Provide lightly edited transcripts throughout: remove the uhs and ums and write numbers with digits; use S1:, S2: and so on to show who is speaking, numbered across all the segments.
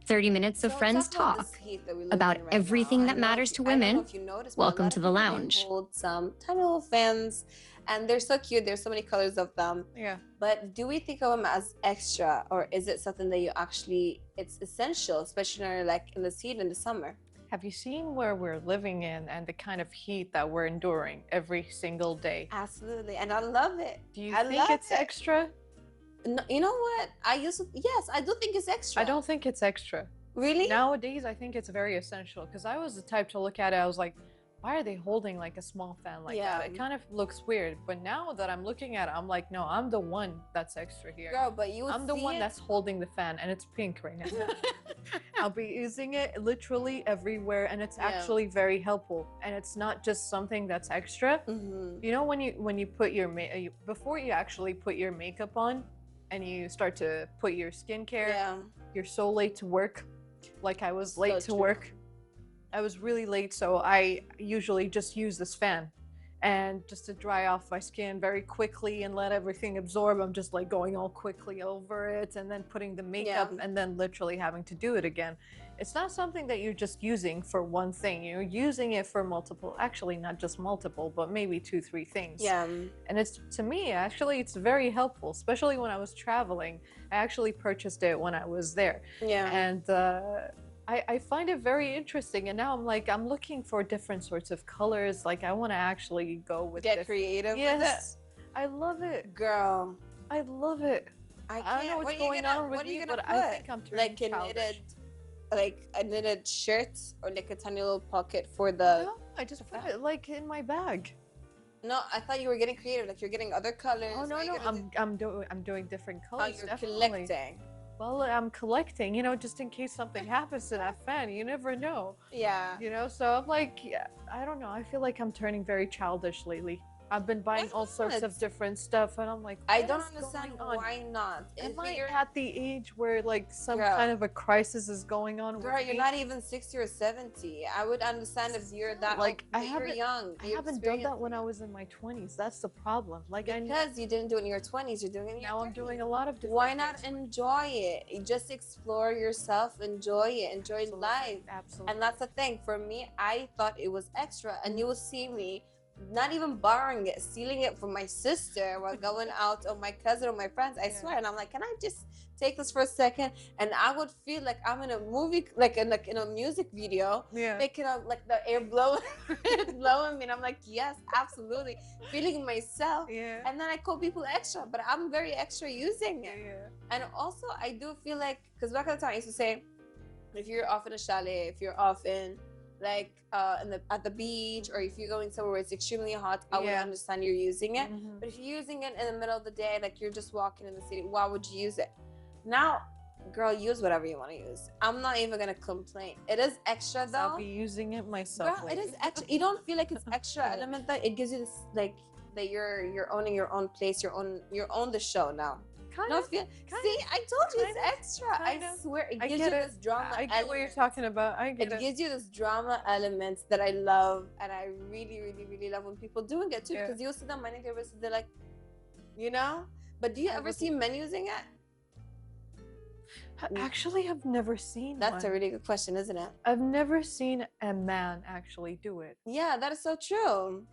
S1: 30 minutes of friends talk about everything that matters to women. Welcome to the lounge.
S2: Hold some tiny little fans, and they're so cute. There's so many colors of them.
S3: Yeah.
S2: But do we think of them as extra, or is it something that you actually, it's essential, especially like in the heat in the summer?
S3: Have you seen where we're living in and the kind of heat that we're enduring every single day?
S2: Absolutely, and I love it.
S3: Do you think it's extra?
S2: No, you know what? Yes, I do think it's extra.
S3: I don't think it's extra.
S2: Really?
S3: Nowadays, I think it's very essential because I was the type to look at it, I was like, why are they holding like a small fan like that? It kind of looks weird. But now that I'm looking at it, I'm like, no, I'm the one that's extra here.
S2: Girl, but
S3: I'm the one that's holding the fan, and it's pink right now. I'll be using it literally everywhere, and it's actually very helpful. And it's not just something that's extra. You know, when you put your before you actually put your makeup on, and you start to put your skincare, you're so late to work. Like I was late to work. I was really late, so I usually just use this fan and just to dry off my skin very quickly and let everything absorb. I'm just like going all quickly over it and then putting the makeup and then literally having to do it again. It's not something that you're just using for one thing. You're using it for multiple, actually not just multiple, but maybe 2-3 things.
S2: Yeah.
S3: And it's, to me, actually, it's very helpful, especially when I was traveling. I actually purchased it when I was there.
S2: Yeah.
S3: And I find it very interesting, and now I'm looking for different sorts of colors. Like I want to actually go with
S2: get creative.
S3: Yes, with it. I love it,
S2: girl.
S3: I love it.
S2: I
S3: don't know what's going on with me, but I think I'm turning childish.
S2: Like a knitted shirt or like a tiny little pocket for the.
S3: No, I just put it like in my bag.
S2: No, I thought you were getting creative. Like you're getting other colors.
S3: Oh no, I'm doing different colors.
S2: Oh, you're
S3: definitely.
S2: collecting.
S3: Well, I'm collecting, you know, just in case something happens to that fan. You never know.
S2: Yeah.
S3: You know, so I'm like, I don't know. I feel like I'm turning very childish lately. I've been buying all sorts of different stuff, and I'm like,
S2: I don't understand why not.
S3: Am I at the age where like some kind of a crisis is going on?
S2: Girl, you're not even 60 or 70. I would understand if you're that
S3: like
S2: you're young.
S3: I haven't done that when I was in my 20s. That's the problem. Like
S2: because you didn't do it in your 20s, you're doing it in your 30s.
S3: Now I'm doing a lot of different
S2: Why not enjoy it? You just explore yourself, enjoy it, enjoy life.
S3: Absolutely.
S2: And that's the thing. For me, I thought it was extra, and you will see me not even borrowing it, stealing it from my sister while going out, or my cousin or my friends. I swear. And I'm like, can I just take this for a second? And I would feel like I'm in a movie, like in a music video, making up like the air blowing me, and I'm like, yes, absolutely, feeling myself. And then I call people extra, but I'm very extra using it. And also I do feel like, because back at the time I used to say, if you're off in a chalet, if you're off in like at the beach, or if you're going somewhere where it's extremely hot, I would understand you're using it. But if you're using it in the middle of the day, like you're just walking in the city, why would you use it? Now, girl, use whatever you want to use. I'm not even gonna complain. It is extra though.
S3: I'll be using it myself.
S2: Girl, it is extra. You don't feel like it's extra element though. It gives you this like that you're owning your own place. You're on the show now. See, I told you it's extra. I swear, it gives you this drama.
S3: I get what you're talking about. I get it.
S2: It gives you this drama elements that I love, and I really, really, really love when people doing it too. Because you'll see them minding their business, they're like, you know. But do you ever see men using it?
S3: Actually, I've never seen
S2: That's a really good question, isn't it?
S3: I've never seen a man actually do it.
S2: Yeah, that is so true.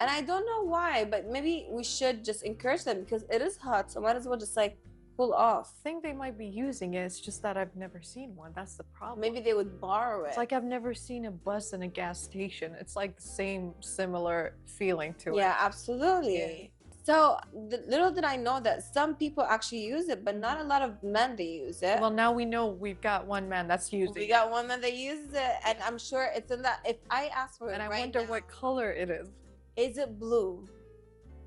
S2: And I don't know why, but maybe we should just encourage them, because it is hot, so might as well just like cool off.
S3: I think they might be using it, it's just that I've never seen one. That's the problem.
S2: Maybe they would borrow it.
S3: It's like I've never seen a bus in a gas station. It's like the same similar feeling to it.
S2: Yeah, absolutely. So little did I know that some people actually use it, but not a lot of men that use it.
S3: Well, now we know we've got one man that's using it.
S2: We got one man that uses it, and I'm sure it's in that. If I ask for it
S3: and I
S2: right
S3: wonder
S2: now,
S3: what color it is.
S2: Is it blue?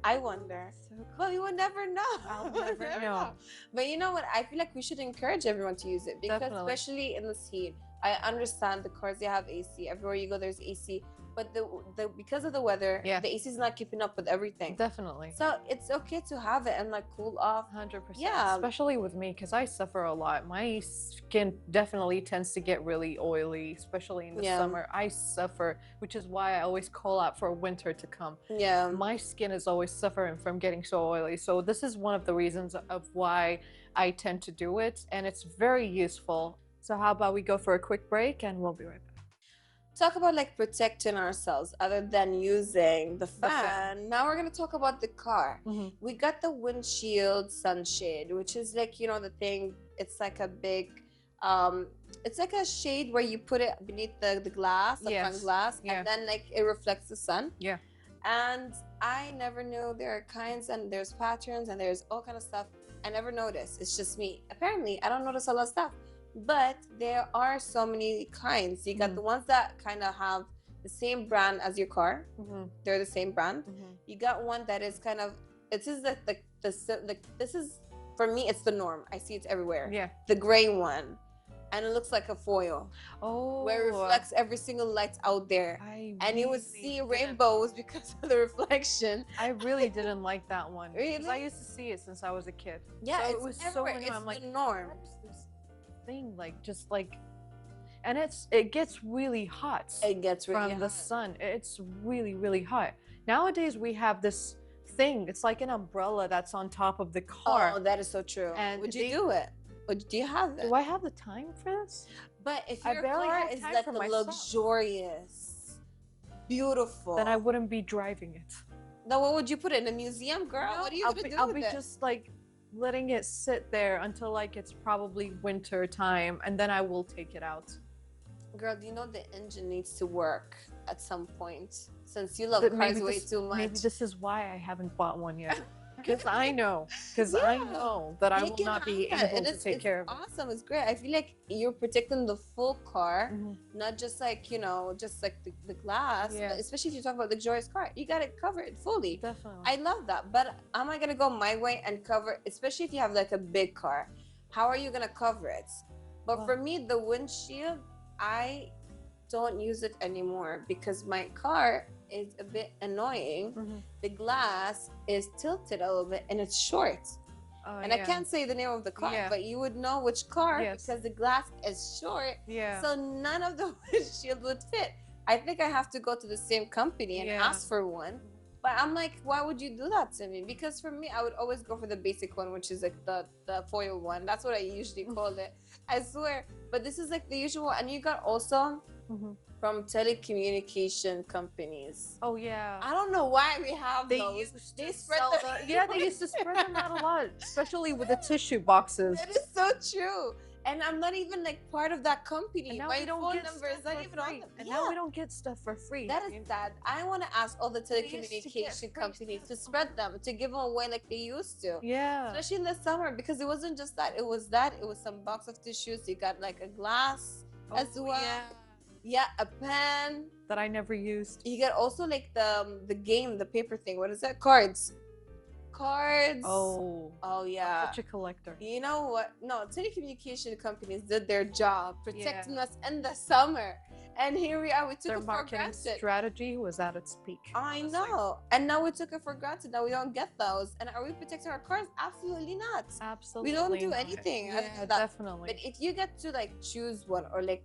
S2: I wonder. But we would never know.
S3: I'll never know.
S2: But you know what? I feel like we should encourage everyone to use it, because especially in this heat, I understand the cars, they have AC. Everywhere you go, there's AC. But the because of the weather, the AC is not keeping up with everything.
S3: Definitely.
S2: So it's okay to have it and like cool off.
S3: 100%.
S2: Yeah.
S3: Especially with me, because I suffer a lot. My skin definitely tends to get really oily, especially in the summer. I suffer, which is why I always call out for winter to come.
S2: Yeah.
S3: My skin is always suffering from getting so oily. So this is one of the reasons of why I tend to do it, and it's very useful. So how about we go for a quick break and we'll be right back.
S2: Talk about like protecting ourselves other than using the fan. Now we're going to talk about the car. We got the windshield sunshade, which is like, you know, the thing, it's like a big it's like a shade where you put it beneath the glass, the front glass, and then like it reflects the sun. And I never knew there are kinds and there's patterns and there's all kind of stuff. I never noticed. It's just me. Apparently I don't notice a lot of stuff. But there are so many kinds. You got the ones that kind of have the same brand as your car. They're the same brand. You got one that is kind of, this is this is, for me, it's the norm. I see it everywhere. The gray one. And it looks like a foil. Where it reflects every single light out there. And you would see rainbows because of the reflection.
S3: I really didn't like that one.
S2: Really?
S3: I used to see it since I was a kid.
S2: Yeah,
S3: so
S2: it
S3: was
S2: everywhere.
S3: So annoying.
S2: It's
S3: I'm like,
S2: the norm.
S3: Thing and it gets really hot.
S2: It gets really
S3: from
S2: hot.
S3: The sun. It's really hot. Nowadays we have this thing. It's like an umbrella that's on top of the car.
S2: Oh, that is so true. And would you do it? Do you have it?
S3: Do I have the time for this?
S2: But if your car is like a luxurious, beautiful,
S3: then I wouldn't be driving it.
S2: Then what would you put it in a museum, girl?
S3: No,
S2: what are you gonna do with it?
S3: I'll be just like letting it sit there until like it's probably winter time, and then I will take it out.
S2: Girl, do you know the engine needs to work at some point? Since you love cars way too much.
S3: Maybe this is why I haven't bought one yet. Because I know that I will not be able to take care of it.
S2: It's awesome. It's great. I feel like you're protecting the full car, not just like, you know, just like the glass. But especially if you talk about luxurious car, you got it covered fully.
S3: Definitely.
S2: I love that. But am I going to go my way and cover, especially if you have like a big car, how are you going to cover it? But for me, the windshield, I don't use it anymore because my car is a bit annoying. The glass is tilted a little bit and it's short. And I can't say the name of the car, but you would know which car because the glass is short. So none of the windshield would fit. I think I have to go to the same company and ask for one. But I'm like, why would you do that to me? Because for me, I would always go for the basic one, which is like the foil one. That's what I usually call it. I swear. But this is like the usual. And you got also from telecommunication companies.
S3: Oh yeah.
S2: I don't know why we have those. They spread
S3: they used to spread them out a lot, especially with the tissue boxes.
S2: That is so true. And I'm not even like part of that company.
S3: And now
S2: my
S3: we don't
S2: phone
S3: get
S2: number is not even on them.
S3: And now we don't get stuff for free.
S2: That is sad. I want to ask all the telecommunication companies to spread them, to give them away like they used to. Especially in the summer, because it wasn't just that. It was some box of tissues. You got like a glass as well. A pen
S3: that I never used.
S2: You got also like the game, the paper thing. What is that? Cards. Oh yeah.
S3: I'm such a collector.
S2: You know what? No, telecommunication companies did their job protecting us in the summer, and here we are. We took
S3: their
S2: it for
S3: marketing
S2: granted.
S3: Strategy was at its peak.
S2: I know, and now we took it for granted. Now we don't get those. And are we protecting our cars? Absolutely not.
S3: Absolutely.
S2: We don't do anything.
S3: Yeah, definitely.
S2: But if you get to like choose one or like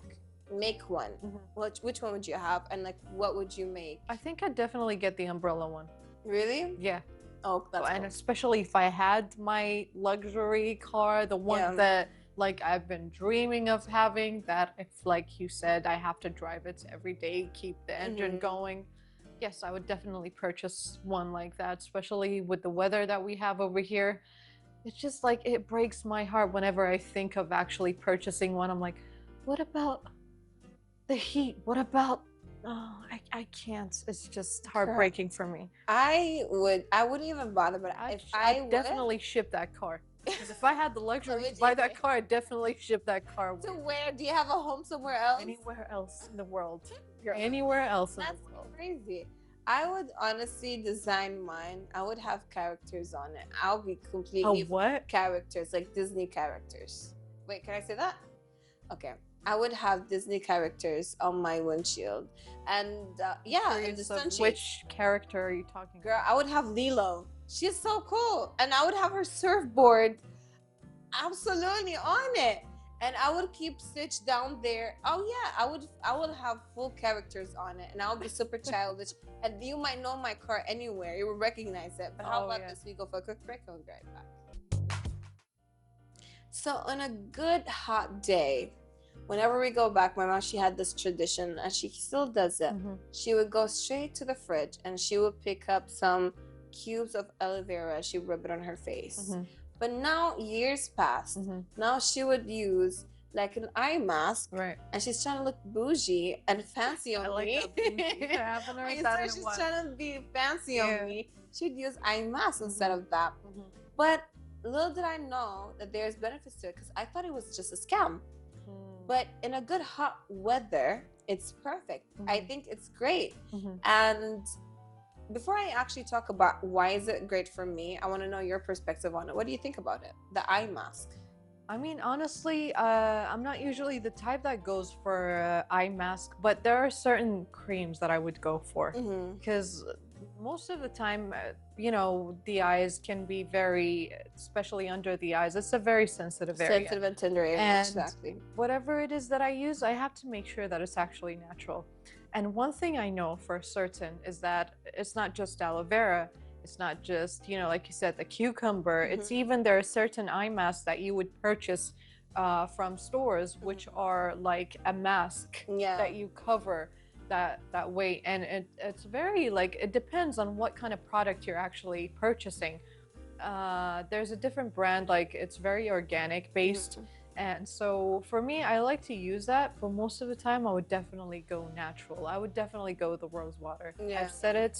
S2: make one, which one would you have, and like what would you make?
S3: I think I'd definitely get the umbrella one.
S2: Really?
S3: Yeah.
S2: Oh, that's
S3: and
S2: cool.
S3: especially if I had my luxury car, the one that like I've been dreaming of having, that if like you said I have to drive it every day, keep the engine going. Yes, I would definitely purchase one like that, especially with the weather that we have over here. It's just like it breaks my heart whenever I think of actually purchasing one. I'm like, what about the heat? What about I can't. It's just heartbreaking for me.
S2: I wouldn't even bother, but I
S3: definitely ship that car. Because if I had the luxury to buy that car, I'd definitely ship that car.
S2: To where? Do you have a home somewhere else?
S3: Anywhere else in the world. Anywhere else in the world.
S2: That's crazy. I would honestly design mine. I would have characters on it. I'll be completely characters, like Disney characters. Wait, can I say that? Okay. I would have Disney characters on my windshield, and in the sunshade.
S3: Which character are you talking about?
S2: Girl, I would have Lilo. She's so cool, and I would have her surfboard absolutely on it, and I would keep Stitch down there. Oh yeah, I would have full characters on it, and I would be super childish. And you might know my car anywhere; you will recognize it. But how about this? We go for a quick break and we'll be right back. So on a good hot day, whenever we go back, my mom, she had this tradition, and she still does it. She would go straight to the fridge, and she would pick up some cubes of aloe vera. She would rub it on her face. But now, years passed. Now she would use like an eye mask,
S3: Right.
S2: and she's trying to look bougie and fancy on
S3: like
S2: me.
S3: that bougie. I haven't heard that in a
S2: She's
S3: while.
S2: trying to be fancy on me. She'd use eye masks instead of that. But little did I know that there's benefits to it, because I thought it was just a scam. But in a good hot weather, it's perfect. I think it's great. And before I actually talk about why is it great for me, I want to know your perspective on it. What do you think about it? The eye mask.
S3: I mean, honestly, I'm not usually the type that goes for eye mask, but there are certain creams that I would go for, because most of the time, you know, the eyes can be very, especially under the eyes, it's a very sensitive area.
S2: Sensitive and tender area,
S3: and
S2: exactly.
S3: Whatever it is that I use, I have to make sure that it's actually natural. And one thing I know for certain is that it's not just aloe vera. It's not just, you know, like you said, the cucumber. It's even, there are certain eye masks that you would purchase from stores, which are like a mask that you cover that way. And it's very, like, it depends on what kind of product you're actually purchasing. There's a different brand, like it's very organic based. And so for me, I like to use that, but most of the time I would definitely go natural. I would definitely go with the rose water. I've said it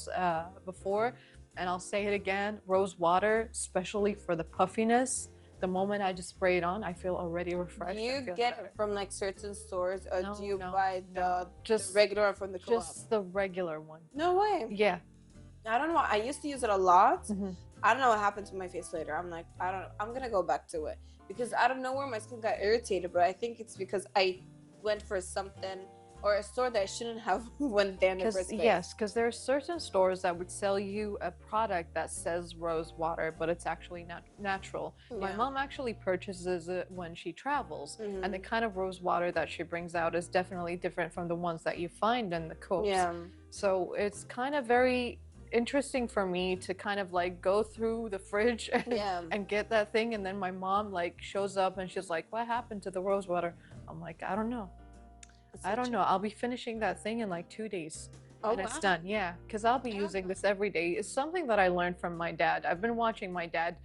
S3: before, and I'll say it again. Rose water, especially for the puffiness, the moment I just spray it on, I feel already refreshed.
S2: Do you get it from like certain stores, or do you buy the regular one from the co-op?
S3: Just the regular one.
S2: No way.
S3: Yeah.
S2: I don't know. I used to use it a lot. I don't know what happened to my face later. I'm like, I'm gonna go back to it, because out of nowhere my skin got irritated. But I think it's because I went for something or a store that I shouldn't have went there in the first place.
S3: Yes, because there are certain stores that would sell you a product that says rose water, but it's actually not natural. My mom actually purchases it when she travels, and the kind of rose water that she brings out is definitely different from the ones that you find in the co-ops. So it's kind of very interesting for me to kind of like go through the fridge and get that thing, and then my mom like shows up and she's like, what happened to the rose water? I'm like, I don't know. I don't know. I'll be finishing that thing in like 2 days. And it's done. Yeah, because I'll be using this every day. It's something that I learned from my dad. I've been watching my dad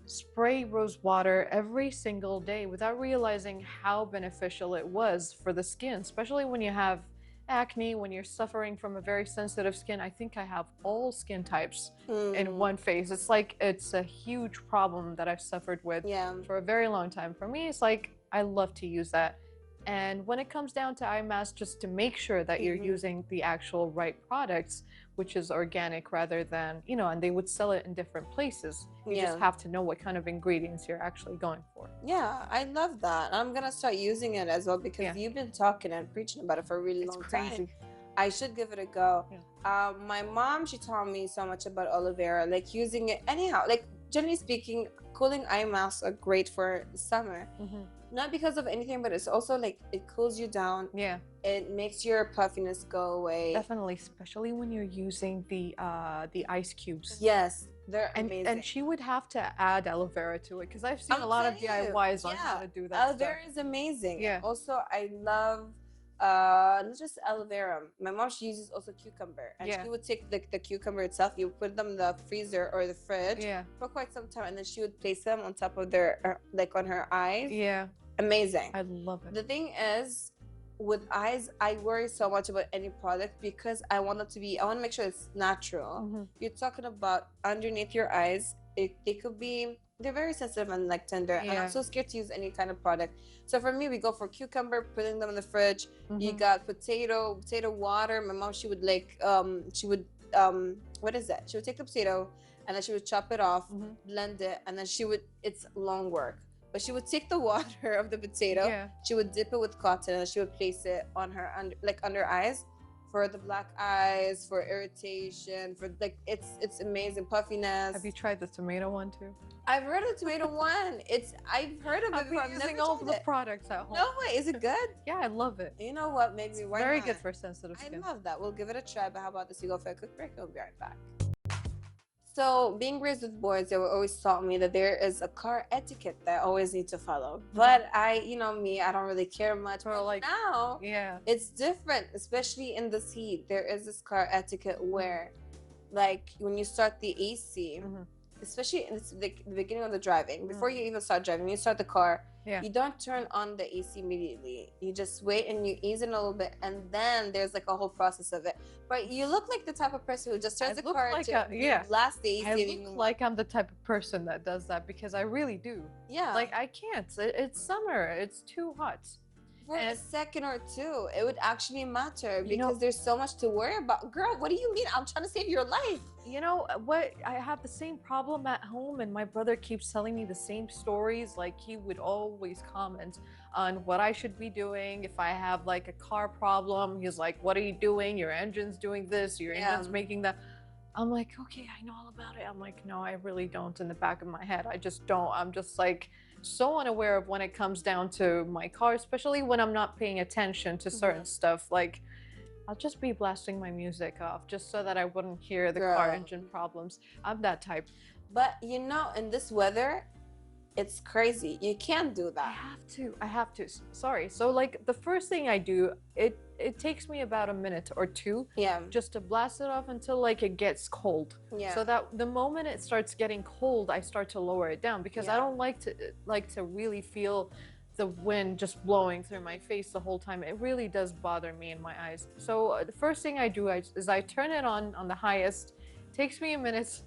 S3: spray rose water every single day without realizing how beneficial it was for the skin, especially when you have acne, when you're suffering from a very sensitive skin. I think I have all skin types in one face. It's like, it's a huge problem that I've suffered with for a very long time. For me, it's like, I love to use that. And when it comes down to eye masks, just to make sure that you're using the actual right products, which is organic rather than, you know, and they would sell it in different places. You just have to know what kind of ingredients you're actually going for.
S2: Yeah, I love that. I'm going to start using it as well, because you've been talking and preaching about it for a really long time. I should give it a go. My mom, she taught me so much about aloe vera, like using it anyhow. Like, generally speaking, cooling eye masks are great for summer. Not because of anything, but it's also like it cools you down. It makes your puffiness go away.
S3: Definitely, especially when you're using the ice cubes.
S2: Yes, they're amazing.
S3: And she would have to add aloe vera to it, because I've seen a lot of DIYs on how to do that.
S2: Aloe vera is amazing. Also, I love not just aloe vera. My mom, she uses also cucumber, and she would take the cucumber itself, you would put them in the freezer or the fridge for quite some time, and then she would place them on top of their like on her eyes. Amazing.
S3: I love it.
S2: The thing is, with eyes, I worry so much about any product, because I want it to be, I want to make sure it's natural. You're talking about underneath your eyes, they could be, they're very sensitive and like tender, and I'm so scared to use any kind of product. So for me, we go for cucumber, putting them in the fridge. You got potato water. My mom, she would like what is that? She would take the potato, and then she would chop it off, blend it, and then she would, it's long work, but she would take the water of the potato, she would dip it with cotton, and she would place it on her under eyes, for the black eyes, for irritation, for like, it's amazing, puffiness.
S3: Have you tried the tomato one too?
S2: I've heard of the tomato one. I've heard of it.
S3: I've been using all of the products at home.
S2: No way, is it good?
S3: Yeah, I love it.
S2: You know what? Maybe why
S3: very
S2: not?
S3: good for sensitive skin.
S2: I love that. We'll give it a try. But how about this? You go for a quick break. We'll be right back. So being raised with boys, they were always taught me that there is a car etiquette that I always need to follow. But I, you know me, I don't really care much.
S3: Or
S2: But
S3: like,
S2: now,
S3: yeah,
S2: it's different, especially in this heat. There is this car etiquette where, like, when you start the AC, especially in the beginning of the driving, before you even start driving, you start the car, you don't turn on the AC immediately. You just wait and you ease it a little bit, and then there's like a whole process of it. But you look like the type of person who just starts the car to blast the AC.
S3: I look like I'm the type of person that does that, because I really do.
S2: Yeah.
S3: Like, I can't. It's summer. It's too hot.
S2: For a second or two, it would actually matter, because there's so much to worry about. Girl, what do you mean? I'm trying to save your life.
S3: You know what? I have the same problem at home, and my brother keeps telling me the same stories. Like, he would always comment on what I should be doing if I have like a car problem. He's like, "What are you doing? Your engine's doing this. Your engine's making that." I'm like, "Okay, I know all about it." I'm like, "No, I really don't." In the back of my head, I just don't. I'm just like so unaware of when it comes down to my car, especially when I'm not paying attention to certain stuff. Like, I'll just be blasting my music off just so that I wouldn't hear the car engine problems. I'm that type.
S2: But you know, in this weather, it's crazy. You can't do that.
S3: I have to. Sorry. So like the first thing I do, it takes me about a minute or two just to blast it off until like it gets cold. So that the moment it starts getting cold, I start to lower it down, because I don't like to really feel the wind just blowing through my face the whole time. It really does bother me in my eyes. So the first thing I do is I turn it on the highest. Takes me a minute.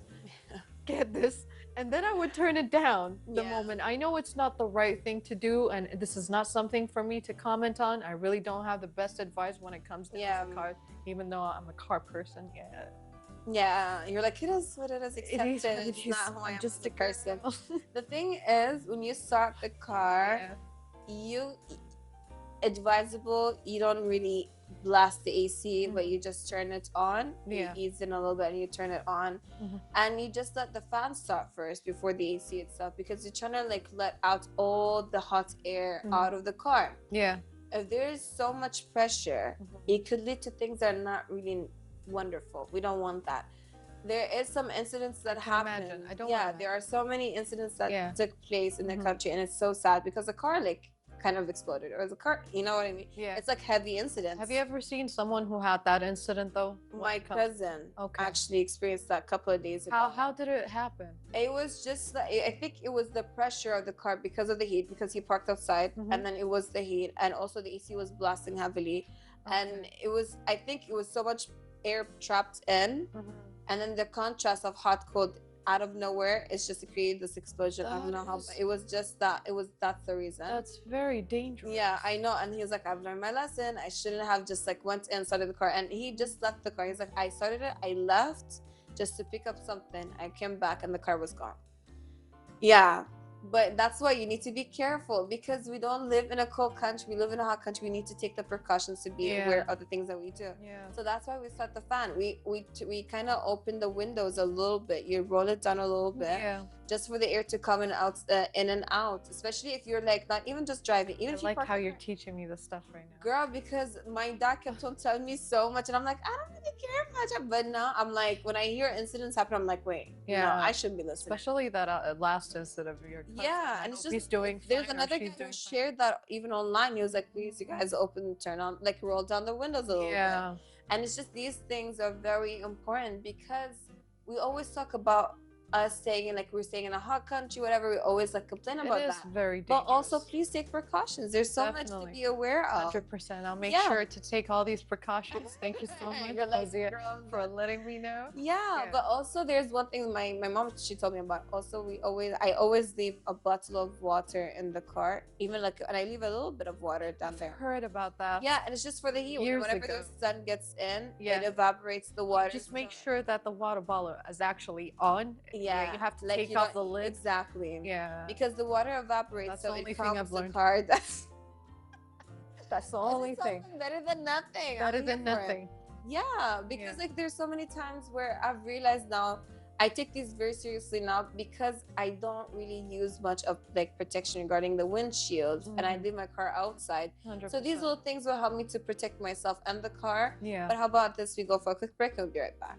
S3: Get this. And then I would turn it down the moment. I know it's not the right thing to do, and this is not something for me to comment on. I really don't have the best advice when it comes to car, even though I'm a car person.
S2: Yeah, you're like, it is what it is, accept it. It's not who I am just a person. The thing is, when you start the car, you advisable, you don't really blast the AC, but you just turn it on. You ease in a little bit and you turn it on, and you just let the fan start first before the AC itself, because you're trying to like let out all the hot air out of the car. If there's so much pressure, it could lead to things that are not really wonderful. We don't want that. There is some incidents that happen. There are so many incidents that took place in the country, and it's so sad because the car like kind of exploded, or the car, you know what I mean? It's like heavy incidents.
S3: Have you ever seen someone who had that incident though?
S2: My cousin actually experienced that a couple of days ago.
S3: How did it happen?
S2: It was just like, I think it was the pressure of the car because of the heat, because he parked outside, and then it was the heat, and also the AC was blasting heavily, and it was, I think it was so much air trapped in, and then the contrast of hot cold out of nowhere, it's just created this explosion. I don't know how, but it was just that. That's the reason.
S3: That's very dangerous.
S2: Yeah, I know. And he was like, I've learned my lesson. I shouldn't have just like went in, started the car, and he just left the car. He's like, I started it, I left just to pick up something. I came back and the car was gone. Yeah. But that's why you need to be careful, because we don't live in a cold country. We live in a hot country. We need to take the precautions to be aware of the things that we do. So that's why we start the fan. We kind of open the windows a little bit. You roll it down a little bit, just for the air to come in and out. Especially if you're like not even just driving. Even if you
S3: like how you're teaching me this stuff right now,
S2: girl. Because my dad kept on telling me so much, and I'm like, I don't really care much. But now I'm like, when I hear incidents happen, I'm like, wait, no, I shouldn't be listening.
S3: Especially that last incident of your cousin.
S2: And it's just
S3: he's doing
S2: there's another guy who shared that even online. He was like, please, you guys turn on, like roll down the windows a little bit. And it's just, these things are very important, because we always talk about us staying like we're staying in a hot country, whatever. We always like complain about that.
S3: It is very dangerous.
S2: But also, please take precautions. There's so much to be aware of.
S3: 100%. I'll make sure to take all these precautions. Thank you so much, Azia, for letting me know.
S2: But also there's one thing my mom, she told me about. Also, I always leave a bottle of water in the car, even like, and I leave a little bit of water down there.
S3: Heard about that.
S2: And it's just for the heat. Whenever the sun gets in, it evaporates the water.
S3: Just make sure that the water bottle is actually on. You have to take off the lid.
S2: Exactly. Because the water evaporates. That's so the only thing I've learned. That's
S3: the only thing.
S2: Better than nothing.
S3: Better than nothing.
S2: Because like there's so many times where I've realized now, I take these very seriously now, because I don't really use much of like protection regarding the windshield, and I leave my car outside.
S3: 100%.
S2: So these little things will help me to protect myself and the car. But how about this? We go for a quick break and we'll be right back.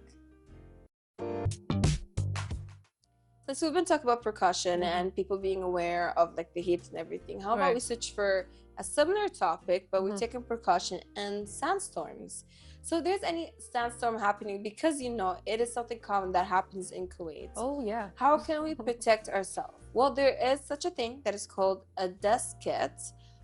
S2: since we've been talking about precaution and people being aware of like the heat and everything, how about we switch for a similar topic, but we're taking precaution and sandstorms. So if there's any sandstorm happening, because you know it is something common that happens in Kuwait.
S3: Oh yeah.
S2: How can we protect ourselves? Well, there is such a thing that is called a dust kit,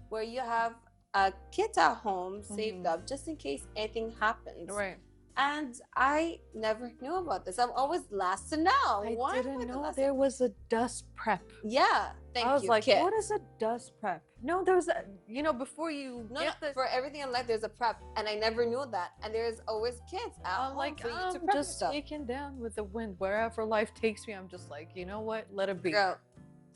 S2: where you have a kit at home saved up just in case anything happens.
S3: Right.
S2: And I never knew about this. I'm always last to know.
S3: I didn't know there was a dust prep.
S2: Yeah,
S3: I was like, what is a dust prep? No, there was a, you know, before you
S2: for everything in life, there's a prep, and I never knew that. And there's always kits at home
S3: like,
S2: for you to
S3: I'm
S2: prep
S3: just
S2: stuff.
S3: taken down with the wind. Wherever life takes me, I'm just like, you know what? Let it be.
S2: Girl,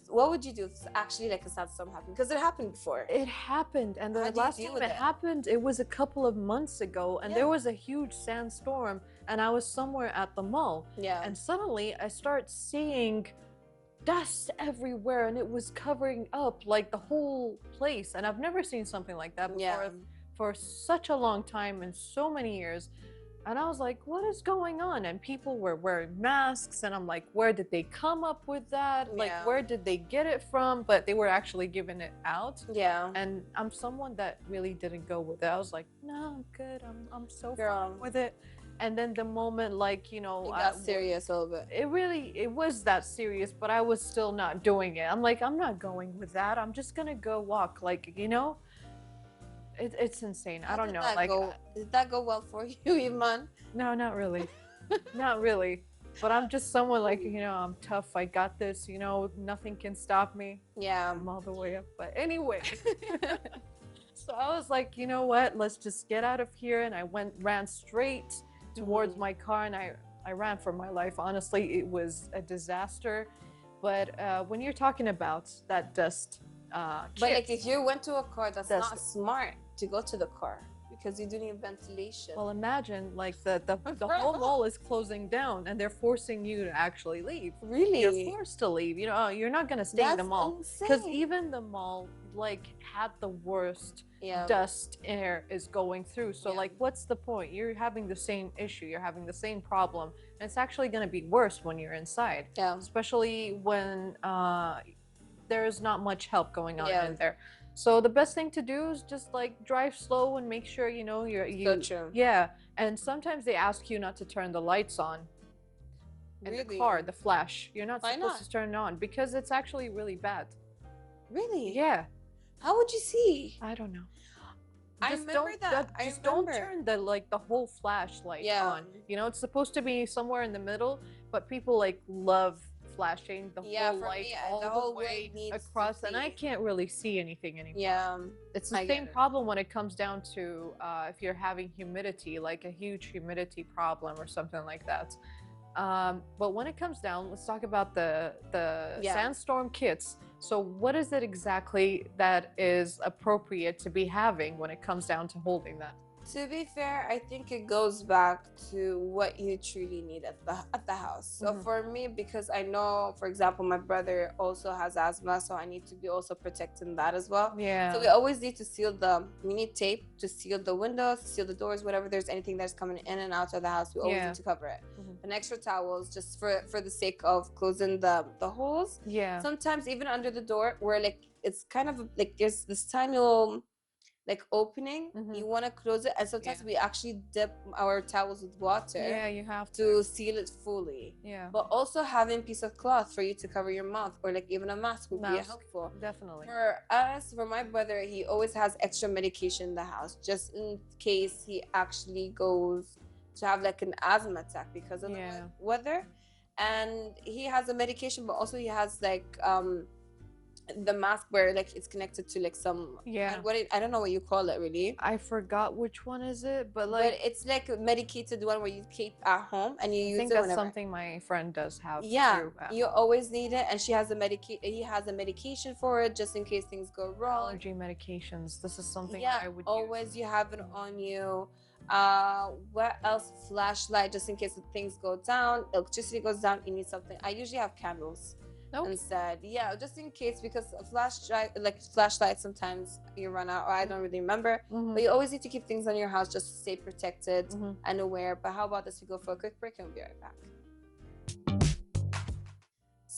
S2: what would you do if actually like a sandstorm happened? Because it happened before.
S3: It happened, and the last time it happened, it was a couple of months ago, and there was a huge sandstorm, and I was somewhere at the mall.
S2: Yeah.
S3: And suddenly I start seeing dust everywhere, and it was covering up like the whole place. And I've never seen something like that before for such a long time and so many years. And I was like, what is going on? And people were wearing masks, and I'm like, where did they come up with that? Like, where did they get it from? But they were actually giving it out.
S2: Yeah.
S3: And I'm someone that really didn't go with it. I was like, no, I'm good. I'm so fine with it. And then the moment, like, you know,
S2: it got serious a little bit.
S3: It was that serious, but I was still not doing it. I'm like, I'm not going with that. I'm just gonna go walk, like, you know. It's insane. I don't know. Like,
S2: did that go well for you, Iman?
S3: No, not really. Not really. But I'm just someone like, you know, I'm tough. I got this. You know, nothing can stop me.
S2: Yeah.
S3: I'm all the way up. But anyway. So I was like, you know what? Let's just get out of here. And I ran straight towards my car, and I ran for my life. Honestly, it was a disaster. But when you're talking about that dust,
S2: but like if you went to a car, that's not smart to go to the car, because you do need ventilation.
S3: Well, imagine like the whole mall is closing down, and they're forcing you to actually leave.
S2: Really?
S3: You're forced to leave. You know, you're not gonna stay in the mall, because even the mall like had the worst dust air is going through. So like, what's the point? You're having the same issue. You're having the same problem, and it's actually gonna be worse when you're inside. Yeah. Especially when there's not much help going on in there. So the best thing to do is just like drive slow and make sure, you know, and sometimes they ask you not to turn the lights on in the car, the flash. You're not supposed to turn it on, because it's actually really bad. Really? Yeah.
S2: How would you see?
S3: I don't know.
S2: I remember that.
S3: Just don't turn the whole flashlight on. You know, it's supposed to be somewhere in the middle, but people like love flashing the whole light all the way across, and I can't really see anything anymore. Yeah, it's the same problem when it comes down to if you're having humidity, like a huge humidity problem or something like that. But when it comes down, let's talk about the sandstorm kits. So what is it exactly that is appropriate to be having when it comes down to holding that?
S2: To be fair, I think it goes back to what you truly need at the house. So for me, because I know, for example, my brother also has asthma, so I need to be also protecting that as well. Yeah. So we always need to we need tape to seal the windows, seal the doors, whatever there's anything that's coming in and out of the house, we always need to cover it. And extra towels just for the sake of closing the holes. Yeah. Sometimes even under the door, where like it's kind of like there's this tiny little like opening, you want to close it, and sometimes we actually dip our towels with water.
S3: Yeah, you have
S2: to seal it fully. Yeah. But also having a piece of cloth for you to cover your mouth, or like even a mask would be helpful.
S3: Definitely.
S2: For us, for my brother, he always has extra medication in the house, just in case he actually goes to have like an asthma attack because of the weather. And he has a medication, but also he has like the mask where like it's connected to like some I don't know what you call it really.
S3: I forgot which one is it, but like
S2: it's like a medicated one where you keep at home and you use it whenever.
S3: I think that's something my friend does have.
S2: Yeah, you always need it, and he has a medication for it just in case things go wrong.
S3: Allergy medications. This is something I would
S2: always use. You have it on you. What else? Flashlight, just in case things go down, electricity goes down, you need something. I usually have candles. Instead, just in case, because a flashlight sometimes you run out, or I don't really remember. But you always need to keep things on your house just to stay protected and aware. But how about this? We go for a quick break and we'll be right back.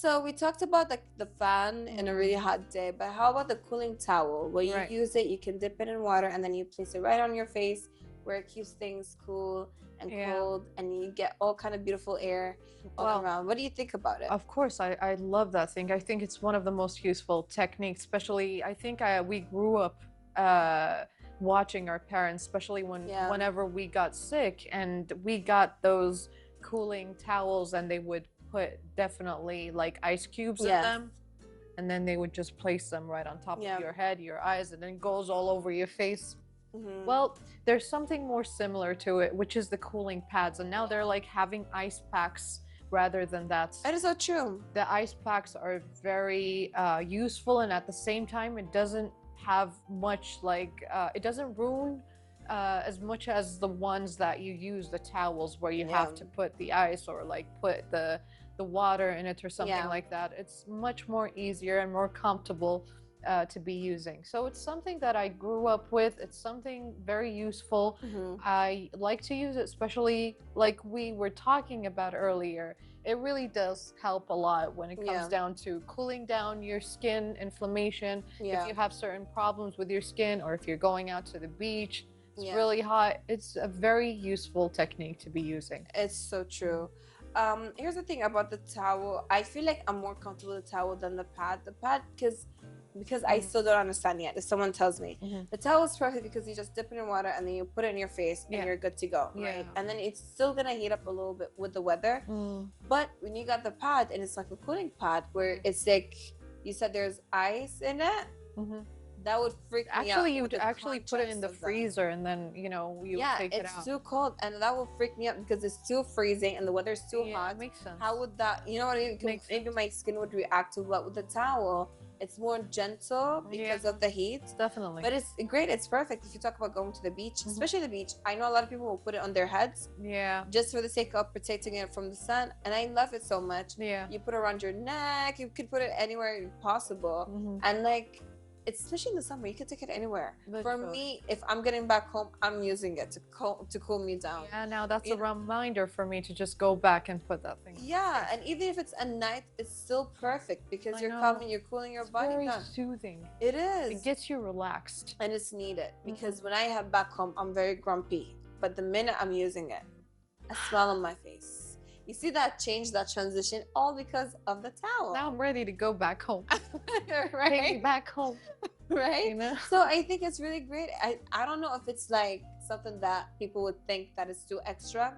S2: So we talked about the fan in a really hot day, but how about the cooling towel? Where you use it, you can dip it in water and then you place it right on your face, where it keeps things cool and cold, and you get all kind of beautiful air all around. What do you think about it?
S3: Of course, I love that thing. I think it's one of the most useful techniques, especially I think we grew up watching our parents, especially whenever we got sick and we got those cooling towels, and they would put definitely like ice cubes in them, and then they would just place them right on top of your head, your eyes, and then it goes all over your face. Well, there's something more similar to it, which is the cooling pads, and now they're like having ice packs rather than that.
S2: That is so true.
S3: The ice packs are very useful, and at the same time it doesn't have much like it doesn't ruin as much as the ones that you use, the towels where you have to put the ice or like put the water in it or something like that. It's much more easier and more comfortable to be using. So it's something that I grew up with. It's something very useful. I like to use it, especially like we were talking about earlier. It really does help a lot when it comes down to cooling down your skin inflammation. If you have certain problems with your skin, or if you're going out to the beach, it's really hot, it's a very useful technique to be using.
S2: It's so true. Here's the thing about the towel. I feel like I'm more comfortable with the towel than the pad. The pad, because I still don't understand yet. If someone tells me the towel is perfect because you just dip it in water and then you put it in your face and you're good to go, right? And then it's still gonna heat up a little bit with the weather. But when you got the pad, and it's like a cooling pad where it's like you said there's ice in it, that would freak me out.
S3: You would actually put it in the freezer and then you take it out.
S2: It's too cold, and that will freak me out because it's too freezing and the weather's too hot.
S3: Makes sense.
S2: How would that, you know what I mean? Maybe my skin would react to it. But with the towel, it's more gentle because of the heat.
S3: Definitely.
S2: But it's great. It's perfect if you talk about going to the beach, especially the beach. I know a lot of people will put it on their heads. Just for the sake of protecting it from the sun. And I love it so much. You put it around your neck. You could put it anywhere possible. And like, especially in the summer, you can take it anywhere. For me, if I'm getting back home, I'm using it to cool me down.
S3: Now that's a reminder for me to just go back and put that thing.
S2: And even if it's a night, it's still perfect because you're cooling your body down.
S3: It's very soothing.
S2: It is.
S3: It gets you relaxed.
S2: And it's needed because when I have back home, I'm very grumpy. But the minute I'm using it, a smile on my face. You see that change, that transition, all because of the towel.
S3: Now I'm ready to go back home.
S2: Right?
S3: Take me back home.
S2: Right?
S3: You know?
S2: So I think it's really great. I don't know if it's like something that people would think that is too extra.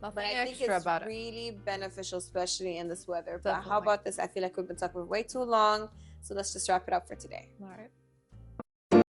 S3: Nothing
S2: but I think it's really beneficial, especially in this weather. But how about this? I feel like we've been talking way too long. So let's just wrap it up for today.
S3: All right.